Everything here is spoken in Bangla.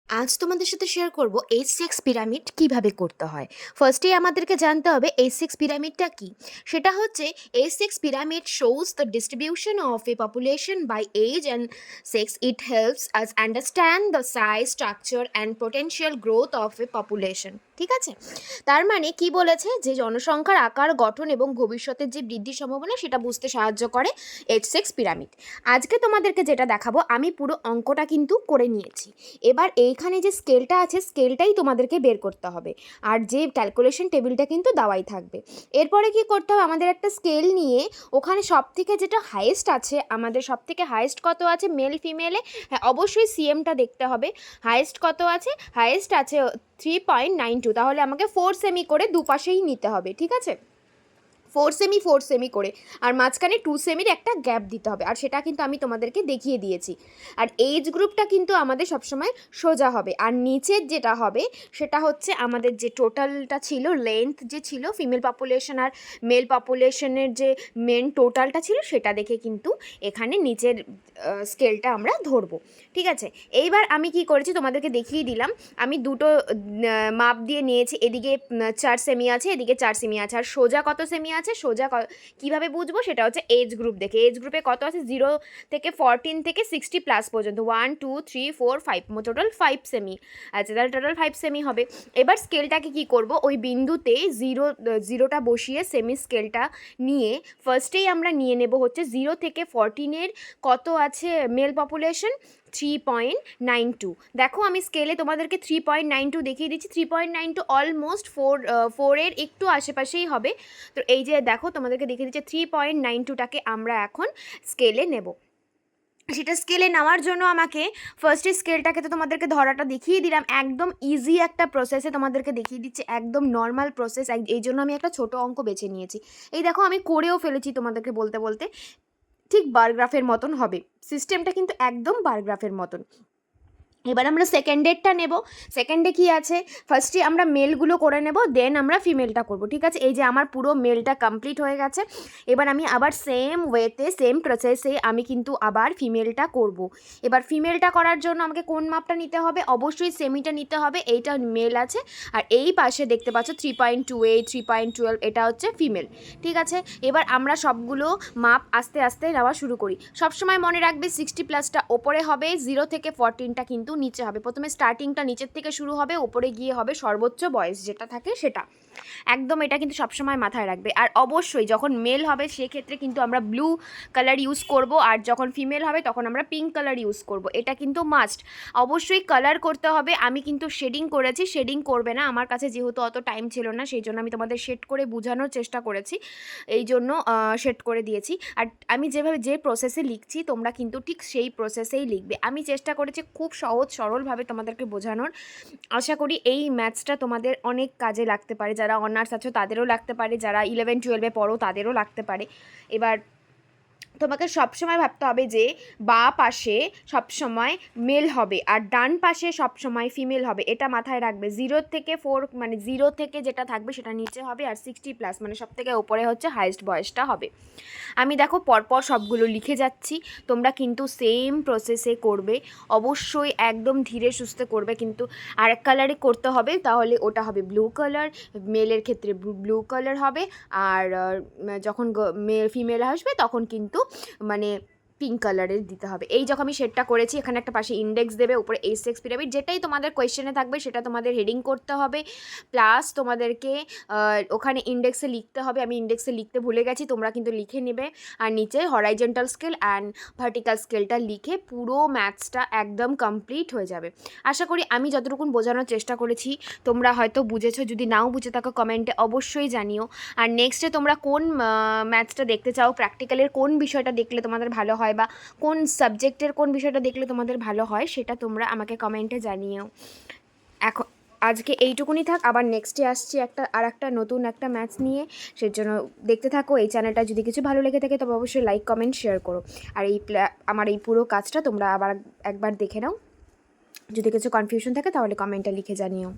আজ তোমাদের সাথে শেয়ার করব H6 পিরামিড কিভাবে করতে হয়। ফার্স্টেই আমাদেরকে জানতে হবে H6 পিরামিডটা কি। সেটা হচ্ছে H6 pyramid shows the distribution of a population by age and sex. It helps us understand the size, structure and potential growth of a population. ঠিক আছে, তার মানে কি বলেছে যে জনসংখ্যার আকার, গঠন এবং ভবিষ্যতের যে বৃদ্ধির সম্ভাবনা সেটা বুঝতে সাহায্য করে H6 পিরামিড। আজকে তোমাদেরকে যেটা দেখাবো, আমি পুরো অঙ্কটা কিন্তু করে নিয়েছি। এবার এইখানে যে স্কেলটা আছে স্কেলটাই তোমাদেরকে বের করতে হবে, আর যে ক্যালকুলেশন টেবিলটা কিন্তু দেওয়াই থাকবে। এরপরে কি করতে হবে, আমাদের একটা স্কেল নিয়ে ওখানে সব থেকে যেটা হাইয়েস্ট আছে, আমাদের সব থেকে হাইয়েস্ট কত আছে মেল ফিমেলে, হ্যাঁ অবশ্যই সিএমটা দেখতে হবে। হাইয়েস্ট কত আছে, হাইয়েস্ট আছে 3.92, তাহলে আমাকে 4 সেমি করে দুপাশেই নিতে হবে। ঠিক আছে, 4 সেমি করে, আর মাঝখানে 2 সেমির একটা গ্যাপ দিতে হবে, আর সেটা কিন্তু আমি তোমাদেরকে দেখিয়ে দিয়েছি। আর এজ গ্রুপটা কিন্তু আমাদের সবসময় সোজা হবে, আর নিচের যেটা হবে সেটা হচ্ছে আমাদের যে টোটালটা ছিল, লেন্থ যে ছিল ফিমেল পপুলেশন আর মেল পপুলেশনের যে মেন টোটালটা ছিল সেটা দেখে কিন্তু এখানে নিচের স্কেলটা আমরা ধরবো। ঠিক আছে, এইবার আমি কি করেছি তোমাদেরকে দেখিয়ে দিলাম। আমি দুটো মাপ দিয়ে নিয়েছি, এদিকে 4 সেমি আছে, এদিকে 4 সেমি আছে, আর সোজা কত সেমি আছে, সোজা কীভাবে বুঝবো সেটা হচ্ছে এজ গ্রুপ দেখে। এজ গ্রুপে কত আছে, 0 থেকে 14 থেকে 60 প্লাস পর্যন্ত, 1 2 3 4 5, টোটাল 5 সেমি। আচ্ছা, তাহলে টোটাল 5 সেমি হবে। এবার স্কেলটাকে কি করব, ওই বিন্দুতে জিরোটা বসিয়ে সেমি স্কেলটা নিয়ে ফার্স্টেই আমরা নিয়ে নেব হচ্ছে 0 থেকে 14-এর কত আছে মেল পপুলেশন, 3.92। দেখো আমি স্কেলে তোমাদেরকে 3.92 দেখিয়ে দিচ্ছি। 3.92 অলমোস্ট 4-এর একটু আশেপাশেই হবে। তো এই যে দেখো তোমাদেরকে দেখিয়ে দিচ্ছে 3.92টাকে আমরা এখন স্কেলে নেব। সেটা স্কেলে নেওয়ার জন্য আমাকে ফার্স্টে স্কেলটাকে তো তোমাদেরকে ধরাটা দেখিয়ে দিলাম, একদম ইজি একটা প্রসেসে তোমাদেরকে দেখিয়ে দিচ্ছি, একদম নর্মাল প্রসেস। এই জন্য আমি একটা ছোটো অঙ্ক বেছে নিয়েছি। এই দেখো আমি করেও ফেলেছি তোমাদেরকে বলতে বলতে, ঠিক বারগ্রাফের মতন হবে সিস্টেমটা, কিন্তু একদম বারগ্রাফের মতন। এবার আমরা সেকেন্ডেরটা নেব। সেকেন্ডে কি আছে, ফার্স্টে আমরা মেলগুলো করে নেব, দেন আমরা ফিমেলটা করব। ঠিক আছে, এই যে আমার পুরো মেলটা কমপ্লিট হয়ে গেছে। এবার আমি আবার সেম ওয়েতে সেম প্রসেসে আমি কিন্তু আবার ফিমেলটা করব। এবার ফিমেলটা করার জন্য আমাকে কোন মাপটা নিতে হবে, অবশ্যই সেমিটা নিতে হবে। এইটা মেল আছে, আর এই পাশে দেখতে পাচ্ছ 3.28 3.12, এটা হচ্ছে ফিমেল। ঠিক আছে, এবার আমরা সবগুলো মাপ আস্তে আস্তে নেওয়া শুরু করি। সবসময় মনে রাখবে 60+ ওপরে হবে, 0 থেকে 14টা কিন্তু নিচে হবে। প্রথমে স্টার্টিংটা নিচের থেকে শুরু হবে, ওপরে গিয়ে হবে সর্বোচ্চ বয়স যেটা থাকে সেটা, একদম এটা কিন্তু সবসময় মাথায় রাখবে। আর অবশ্যই যখন মেল হবে সেক্ষেত্রে কিন্তু আমরা ব্লু কালার ইউজ করব, আর যখন ফিমেল হবে তখন আমরা পিঙ্ক কালার ইউজ করব। এটা কিন্তু মাস্ট, অবশ্যই কালার করতে হবে। আমি কিন্তু শেডিং করেছি, শেডিং করবে না, আমার কাছে যেহেতু অত টাইম ছিল না সেই জন্য আমি তোমাদের শেড করে বোঝানোর চেষ্টা করেছি, এই জন্য শেড করে দিয়েছি। আর আমি যেভাবে যে প্রসেসে লিখছি তোমরা কিন্তু ঠিক সেই প্রসেসেই লিখবে। আমি চেষ্টা করেছি খুব সহজ সরলভাবে তোমাদেরকে বোঝানোর। আশা করি এই ম্যাথসটা তোমাদের অনেক কাজে লাগতে পারে, যারা অনার্স আছো তাদেরও লাগতে পারে, যারা 11-12-এ পড়ো তাদেরও লাগতে পারে। এবার তোমাকে সবসময় ভাবতে হবে যে বা পাশে সবসময় মেল হবে আর ডান পাশে সবসময় ফিমেল হবে, এটা মাথায় রাখবে। 0 থেকে 4 মানে 0 থেকে যেটা থাকবে সেটা নিচে হবে, আর 60+ মানে সব থেকে ওপরে হচ্ছে হাইয়েস্ট বয়সটা হবে। আমি দেখো পরপর সবগুলো লিখে যাচ্ছি, তোমরা কিন্তু সেম প্রসেসে করবে, অবশ্যই একদম ধীরে সুস্থে করবে, কিন্তু আরেক কালারে করতে হবে, তাহলে ওটা হবে ব্লু কালার, মেলের ক্ষেত্রে ব্লু কালার হবে, আর যখন ফিমেল আসবে তখন কিন্তু মানে পিঙ্ক কালারের দিতে হবে। এই যখন আমি শেডটা করেছি, এখানে একটা পাশে ইন্ডেক্স দেবে, উপরে H6 পিরামিড, যেটাই তোমাদের কোয়েশ্চেনে থাকবে সেটা তোমাদের হেডিং করতে হবে, প্লাস তোমাদেরকে ওখানে ইন্ডেক্সে লিখতে হবে। আমি ইন্ডেক্সে লিখতে ভুলে গেছি, তোমরা কিন্তু লিখে নেবে। আর নিচে হরাইজন্টাল স্কেল অ্যান্ড ভার্টিক্যাল স্কেলটা লিখে পুরো ম্যাথসটা একদম কমপ্লিট হয়ে যাবে। আশা করি আমি যতটুকুন বোঝানোর চেষ্টা করেছি তোমরা হয়তো বুঝেছো, যদি নাও বুঝে থাকো কমেন্টে অবশ্যই জানিও। আর নেক্সটে তোমরা কোন ম্যাথসটা দেখতে চাও, প্র্যাকটিক্যালের কোন বিষয়টা দেখলে তোমাদের ভালো হয়, বা কোন সাবজেক্টের কোন বিষয়টা দেখলে তোমাদের ভালো হয়, সেটা তোমরা আমাকে কমেন্টে জানিও। এখন আজকে এইটুকুনি থাক, আবার নেক্সটে আসছি একটা নতুন একটা ম্যাথস নিয়ে, সেজন্য দেখতে থাকো এই চ্যানেলটা। যদি কিছু ভালো লেগে থাকে তবে অবশ্যই লাইক কমেন্ট শেয়ার করো। আর আমার এই পুরো কাজটা তোমরা আবার একবার দেখে নাও, যদি কিছু কনফিউশন থাকে তাহলে কমেন্টে লিখে জানিও।